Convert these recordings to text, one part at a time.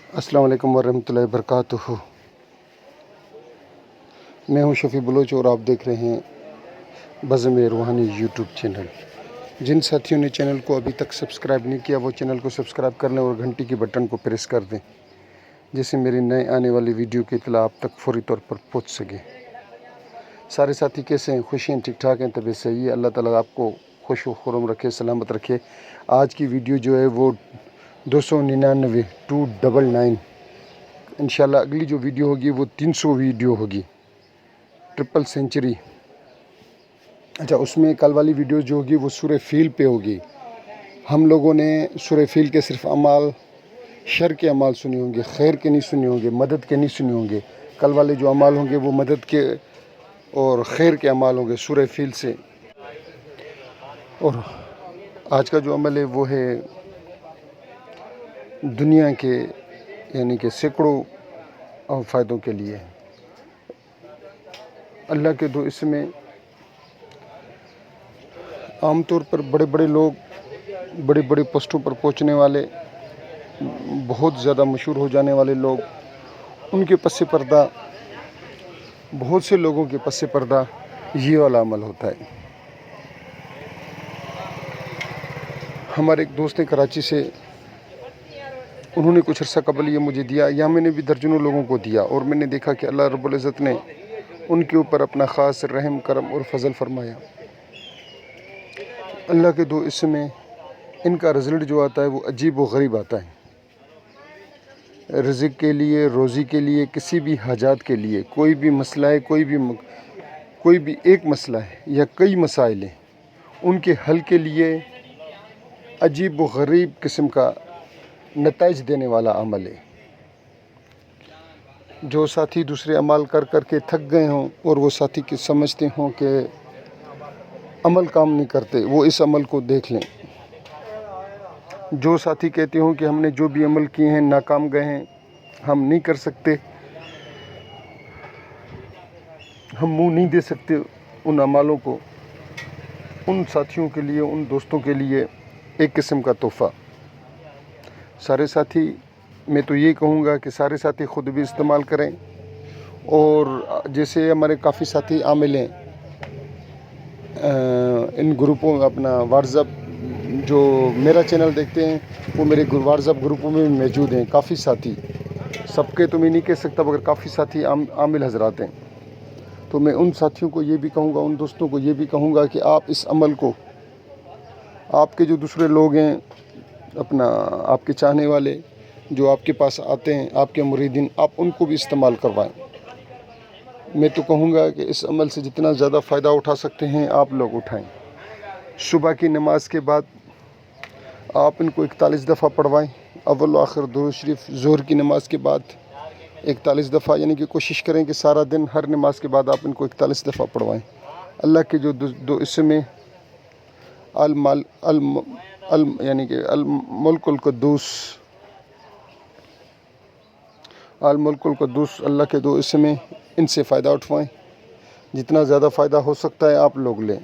अस्सलाम वालेकुम वरहमतुल्लाहि वबरकातुहू। मैं हूं शफ़ी बलोच और आप देख रहे हैं बज़्म रूहानी यूट्यूब चैनल। जिन साथियों ने चैनल को अभी तक सब्सक्राइब नहीं किया वो चैनल को सब्सक्राइब कर लें और घंटी की बटन को प्रेस कर दें, जिससे मेरी नए आने वाली वीडियो की इत्तला आप तक फौरी तौर पर पहुंच सके। सारे साथी कैसे हैं? खुश हैं? ठीक ठाक हैं? तबीयत सही है? अल्लाह ताला आपको खुश व खुर्रम रखे, सलामत रखे। आज की वीडियो जो है वो 299 इंशाल्लाह। अगली जो वीडियो होगी वो 300 वीडियो होगी, ट्रिपल सेंचुरी। अच्छा, उसमें कल वाली वीडियो जो होगी वो सूरह फील पे होगी। हम लोगों ने सूरह फील के सिर्फ अमाल, शर के अमाल सुने होंगे, खैर के नहीं सुने होंगे, मदद के नहीं सुने होंगे। कल वाले जो अमाल होंगे वो मदद के और खैर के अमाल होंगे सूरह फील से। और आज का जो अमल है वो है दुनिया के यानी कि सैकड़ों फ़ायदों के लिए। अल्लाह के दो इसमें आम तौर पर बड़े बड़े लोग, बड़े बड़े पोस्टों पर पहुंचने वाले, बहुत ज़्यादा मशहूर हो जाने वाले लोग, उनके पस पर्दा, बहुत से लोगों के पस पर्दा ये वाला अमल होता है। हमारे एक दोस्त ने कराची से, उन्होंने कुछ अर्सा कबल ये मुझे दिया, या मैंने भी दर्जनों लोगों को दिया, और मैंने देखा कि अल्लाह रब्बुल इज़्ज़त ने उनके ऊपर अपना ख़ास रहम, करम और फजल फरमाया। अल्लाह के दो इसमें इनका रिज़ल्ट जो आता है वो अजीब व गरीब आता है। रिज़्क़ के लिए, रोज़ी के लिए, किसी भी हाजात के लिए, कोई भी मसला है, कोई भी एक मसला है या कई मसाइल हैं, उनके हल के लिए अजीब व गरीब किस्म का नताइज देने वाला अमल है। जो साथी दूसरे अमल कर कर के थक गए हों और वो साथी के समझते हों कि अमल काम नहीं करते, वो इस अमल को देख लें। जो साथी कहते हों कि हमने जो भी अमल किए हैं नाकाम गए हैं, हम नहीं कर सकते, हम मुंह नहीं दे सकते उन अमलों को, उन साथियों के लिए, उन दोस्तों के लिए एक किस्म का तोहफ़ा। सारे साथी, मैं तो ये कहूँगा कि सारे साथी ख़ुद भी इस्तेमाल करें। और जैसे हमारे काफ़ी साथी आमिल हैं इन ग्रुपों में, अपना व्हाट्सएप, जो मेरा चैनल देखते हैं वो मेरे व्हाट्सएप ग्रुपों में भी मौजूद हैं काफ़ी साथी। सबके तो मैं नहीं कह सकता, मगर काफ़ी साथी आमिल हजरात हैं। तो मैं उन साथियों को ये भी कहूँगा, उन दोस्तों को ये भी कहूँगा कि आप इस अमल को, आपके जो दूसरे लोग हैं, अपना आपके चाहने वाले जो आपके पास आते हैं, आपके मुरीदीन, आप उनको भी इस्तेमाल करवाएं। मैं तो कहूँगा कि इस अमल से जितना ज़्यादा फ़ायदा उठा सकते हैं आप लोग उठाएं। सुबह की नमाज के बाद आप इनको 41 दफ़ा पढ़वाएं, अव्वल व आखिर दुरूद शरीफ। ज़ोहर की नमाज के बाद 41 दफ़ा, यानी कि कोशिश करें कि सारा दिन हर नमाज के बाद आप इनको 41 दफ़ा पढ़वाएं। अल्लाह के जो दो इसमें यानी कि अल मुल्कुल कुद्दूस, अल्लाह के दो इसमें, इनसे फ़ायदा उठवाएं। जितना ज़्यादा फ़ायदा हो सकता है आप लोग लें।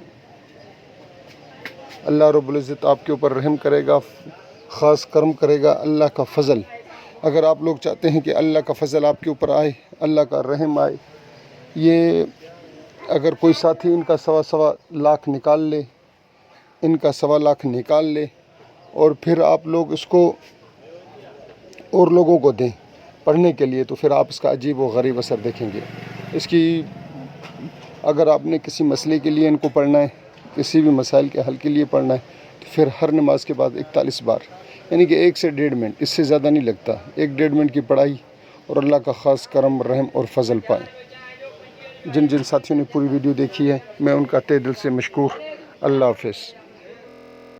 अल्लाह रब्बुल इज़्ज़त आपके ऊपर रहम करेगा, ख़ास करम करेगा, अल्लाह का फ़ज़ल। अगर आप लोग चाहते हैं कि अल्लाह का फ़ज़ल आपके ऊपर आए, अल्लाह का रहम आए, ये अगर कोई साथी इनका सवा लाख निकाल ले, इनका 1.25 लाख निकाल ले और फिर आप लोग इसको और लोगों को दें पढ़ने के लिए, तो फिर आप इसका अजीब व गरीब असर देखेंगे। इसकी अगर आपने किसी मसले के लिए इनको पढ़ना है, किसी भी मसाइल के हल के लिए पढ़ना है, तो फिर हर नमाज के बाद 41 बार, यानी कि 1 से 1.5 मिनट, इससे ज़्यादा नहीं लगता, 1-1.5 मिनट की पढ़ाई, और अल्लाह का ख़ास करम, रहम और फजल पाएँ। जिन जिन साथियों ने पूरी वीडियो देखी है, मैं उनका तहे दिल से मशकूर। अल्लाह हाफ़िज़।